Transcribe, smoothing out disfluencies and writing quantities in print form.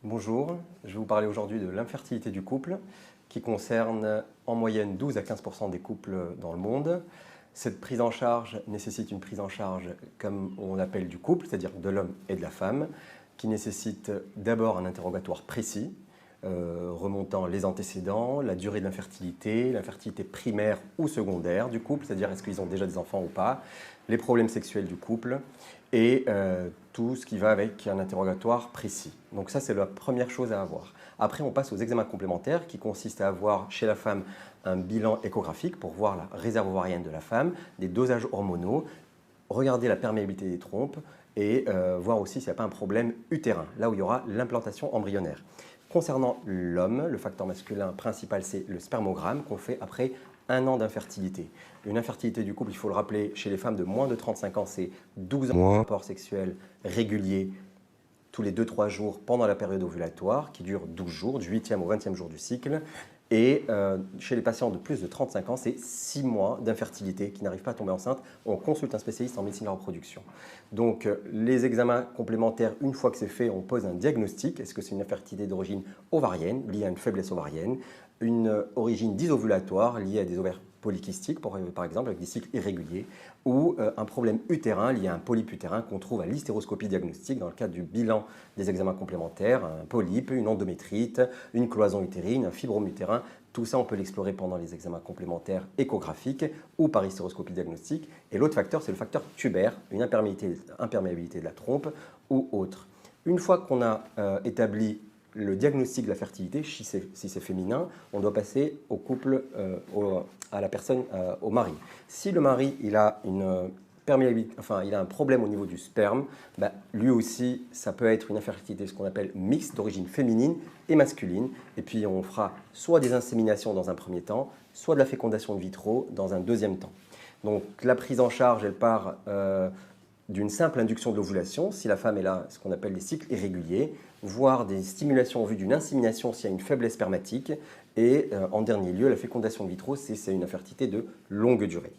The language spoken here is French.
Bonjour, je vais vous parler aujourd'hui de l'infertilité du couple qui concerne en moyenne 12 à 15% des couples dans le monde. Cette prise en charge nécessite une prise en charge comme on appelle du couple, c'est-à-dire de l'homme et de la femme, qui nécessite d'abord un interrogatoire précis, remontant les antécédents, la durée de l'infertilité primaire ou secondaire du couple, c'est-à-dire est-ce qu'ils ont déjà des enfants ou pas, les problèmes sexuels du couple et tout ce qui va avec un interrogatoire précis. Donc ça, c'est la première chose à avoir. Après, on passe aux examens complémentaires qui consistent à avoir chez la femme un bilan échographique pour voir la réserve ovarienne de la femme, des dosages hormonaux, regarder la perméabilité des trompes et voir aussi s'il n'y a pas un problème utérin, là où il y aura l'implantation embryonnaire. Concernant l'homme, le facteur masculin principal, c'est le spermogramme qu'on fait après 1 an d'infertilité. Une infertilité du couple, il faut le rappeler, chez les femmes de moins de 35 ans, c'est 12 ans de rapport sexuel régulier tous les 2-3 jours pendant la période ovulatoire, qui dure 12 jours, du 8e au 20e jour du cycle. Et chez les patients de plus de 35 ans, c'est 6 mois d'infertilité qui n'arrivent pas à tomber enceinte. On consulte un spécialiste en médecine de la reproduction. Donc les examens complémentaires, une fois que c'est fait, on pose un diagnostic. Est-ce que c'est une infertilité d'origine ovarienne, liée à une faiblesse ovarienne, une origine dysovulatoire, liée à des ovaires polykystiques, par exemple, avec des cycles irréguliers, ou un problème utérin lié à un polype utérin qu'on trouve à l'hystéroscopie diagnostique dans le cadre du bilan des examens complémentaires, un polype, une endométrite, une cloison utérine, un fibrome utérin. Tout ça, on peut l'explorer pendant les examens complémentaires échographiques ou par hystéroscopie diagnostique. Et l'autre facteur, c'est le facteur tubaire, une imperméabilité de la trompe ou autre. Une fois qu'on a établi le diagnostic de la fertilité, si c'est féminin, on doit passer au couple, à la personne, au mari. Si le mari il a une perméabilité, enfin il a un problème au niveau du sperme, lui aussi ça peut être une infertilité, ce qu'on appelle mixte, d'origine féminine et masculine. Et puis on fera soit des inséminations dans un premier temps, soit de la fécondation in vitro dans un deuxième temps. Donc la prise en charge, elle part d'une simple induction de l'ovulation, si la femme est là, ce qu'on appelle des cycles irréguliers, voire des stimulations en vue d'une insémination s'il y a une faiblesse spermatique, et en dernier lieu, la fécondation in vitro, c'est une infertilité de longue durée.